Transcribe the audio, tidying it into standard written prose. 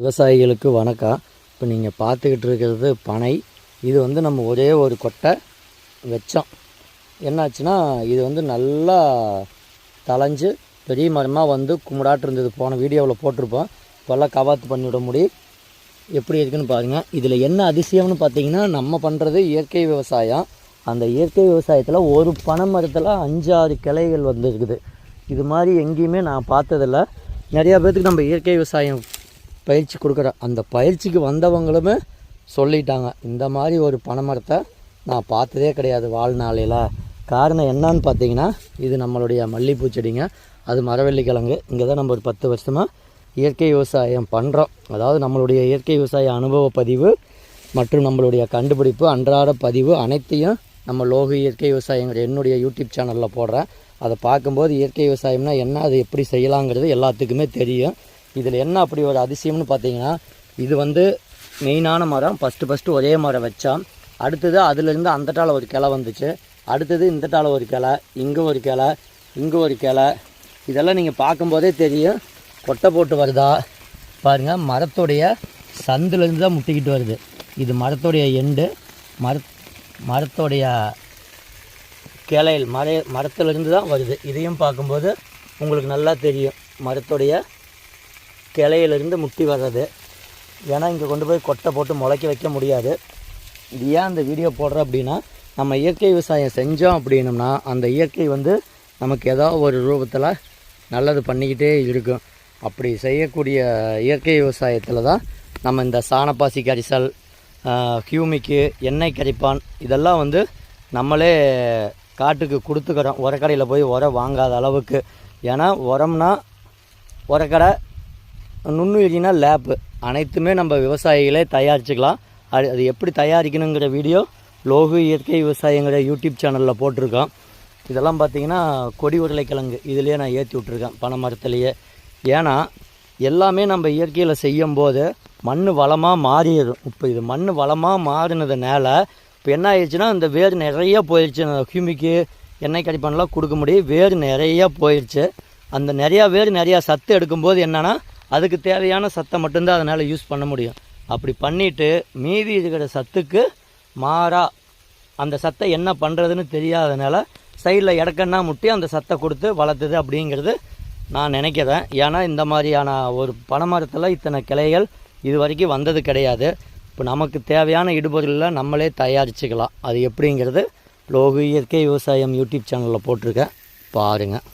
விவசாயிகளுக்கு வணக்கம். இப்போ நீங்கள் பார்த்துக்கிட்டு இருக்கிறது பனை. இது நம்ம ஒரே ஒரு கொட்டை வச்சோம். என்னாச்சுன்னா இது நல்லா தளைஞ்சு பெரிய மரமாக கும்பிடாட்டு இருந்தது. போன வீடியோவில் போட்டிருப்போம். இப்போல்லாம் கவாத்து பண்ணிவிட முடியும். எப்படி இருக்குதுன்னு பாருங்கள். இதில் என்ன அதிசயம்னு பார்த்தீங்கன்னா, நம்ம பண்ணுறது இயற்கை விவசாயம். அந்த இயற்கை விவசாயத்தில் ஒரு பனை மரத்தில் 5-6 கிளைகள் இருக்குது. இது மாதிரி எங்கேயுமே நான் பார்த்ததில்ல. நிறையா பேர்த்துக்கு நம்ம இயற்கை விவசாயம் பயிற்சி கொடுக்குறோம். அந்த பயிற்சிக்கு வந்தவங்களுமே சொல்லிட்டாங்க, இந்த மாதிரி ஒரு பனை மரத்தை நான் பார்த்ததே கிடையாது வாழ்நாளையில். காரணம் என்னான்னு பார்த்தீங்கன்னா, இது நம்மளுடைய மல்லிகைப்பூ செடிங்க. அது மரவள்ளி கிழங்கு. இங்கே தான் நம்ம ஒரு 10 வருஷமாக இயற்கை விவசாயம் பண்ணுறோம். அதாவது நம்மளுடைய இயற்கை விவசாய அனுபவ பதிவு மற்றும் நம்மளுடைய கண்டுபிடிப்பு அன்றாட பதிவு அனைத்தையும் நம்ம லோகு இயற்கை விவசாயங்கிற என்னுடைய யூடியூப் சேனலில் போடுறேன். அதை பார்க்கும்போது இயற்கை விவசாயம்னா என்ன, அது எப்படி செய்யலாங்கிறது எல்லாத்துக்குமே தெரியும். இதில் என்ன அப்படி ஒரு அதிசயம்னு பார்த்தீங்கன்னா, இது மெயினான மரம். ஃபஸ்ட்டு ஒரே மரம் வச்சான். அடுத்தது அதுலேருந்து அந்தட்டால் ஒரு கிளை வந்துச்சு. அடுத்தது இந்தட்டால் ஒரு கிளை, இங்கே ஒரு கிளை, இங்கே ஒரு கிளை. இதெல்லாம் நீங்கள் பார்க்கும்போதே தெரியும் கொட்டை போட்டு வருதா பாருங்கள். மரத்துடைய சந்துலேருந்து தான் முட்டிக்கிட்டு வருது. இது மரத்துடைய எண்டு. மரத்துடைய கிளையில் மரத்துலேருந்து தான் வருது. இதையும் பார்க்கும்போது உங்களுக்கு நல்லா தெரியும் மரத்துடைய கிளையிலிருந்து முட்டி வர்றது. ஏன்னா இங்கே கொண்டு போய் கொட்டை போட்டு முளைக்க வைக்க முடியாது. இது ஏன் அந்த வீடியோ போடுறோம் அப்படின்னா, நம்ம இயற்கை விவசாயம் செஞ்சோம் அப்படின்னம்னா அந்த இயற்கை நமக்கு ஏதோ ஒரு ரூபத்தில் நல்லது பண்ணிக்கிட்டே இருக்கும். அப்படி செய்யக்கூடிய இயற்கை விவசாயத்தில் தான் நம்ம இந்த சாணப்பாசி கரிசல், ஹியூமிக்கு, எண்ணெய் கரிப்பான் இதெல்லாம் நம்மளே காட்டுக்கு கொடுத்துக்கிறோம். உரக்கடையில் போய் உரம் வாங்காத அளவுக்கு. ஏன்னா உரம்னா உரக்கடை, நுண்ணுயிரினா லேப்பு, அனைத்துமே நம்ம விவசாயிகளே தயாரிச்சுக்கலாம். அது எப்படி தயாரிக்கணுங்கிற வீடியோ லோகு இயற்கை விவசாயங்கிற யூடியூப் சேனலில் போட்டிருக்கோம். இதெல்லாம் பார்த்திங்கன்னா கொடி உருளைக்கிழங்கு இதுலேயே நான் ஏற்றி விட்ருக்கேன் பனை மரத்துலேயே. ஏன்னா எல்லாமே நம்ம இயற்கையில் செய்யும்போது மண் வளமாக மாறிடும். இப்போ இது மண் வளமாக மாறினதுனால இப்போ என்ன ஆயிடுச்சுன்னா, இந்த வேர் நிறைய போயிடுச்சு. ஹியூமிக்கு, எண்ணெய் கடிப்பானெலாம் கொடுக்க முடியும். வேர் நிறையா போயிடுச்சு. அந்த நிறையா வேர் நிறையா சத்து எடுக்கும்போது என்னென்னா, அதுக்கு தேவையான சத்தை மட்டும்தான் அதனால் யூஸ் பண்ண முடியும். அப்படி பண்ணிவிட்டு மீதி இருக்கிற சத்துக்கு மாறாக அந்த சத்தை என்ன பண்ணுறதுன்னு தெரியாதனால சைடில் இடக்கன்னா முட்டி அந்த சத்தை கொடுத்து வளர்த்துது அப்படிங்கிறது நான் நினைக்கிறேன். ஏன்னா இந்த மாதிரியான ஒரு பனை மரத்தில் இத்தனை கிளைகள் இது வரைக்கும் வந்தது கிடையாது. இப்போ நமக்கு தேவையான இடுபொருளில் நம்மளே தயாரிச்சுக்கலாம். அது எப்படிங்கிறது லோகு இயற்கை விவசாயம் யூடியூப் சேனலில் போட்டிருக்கேன், பாருங்கள்.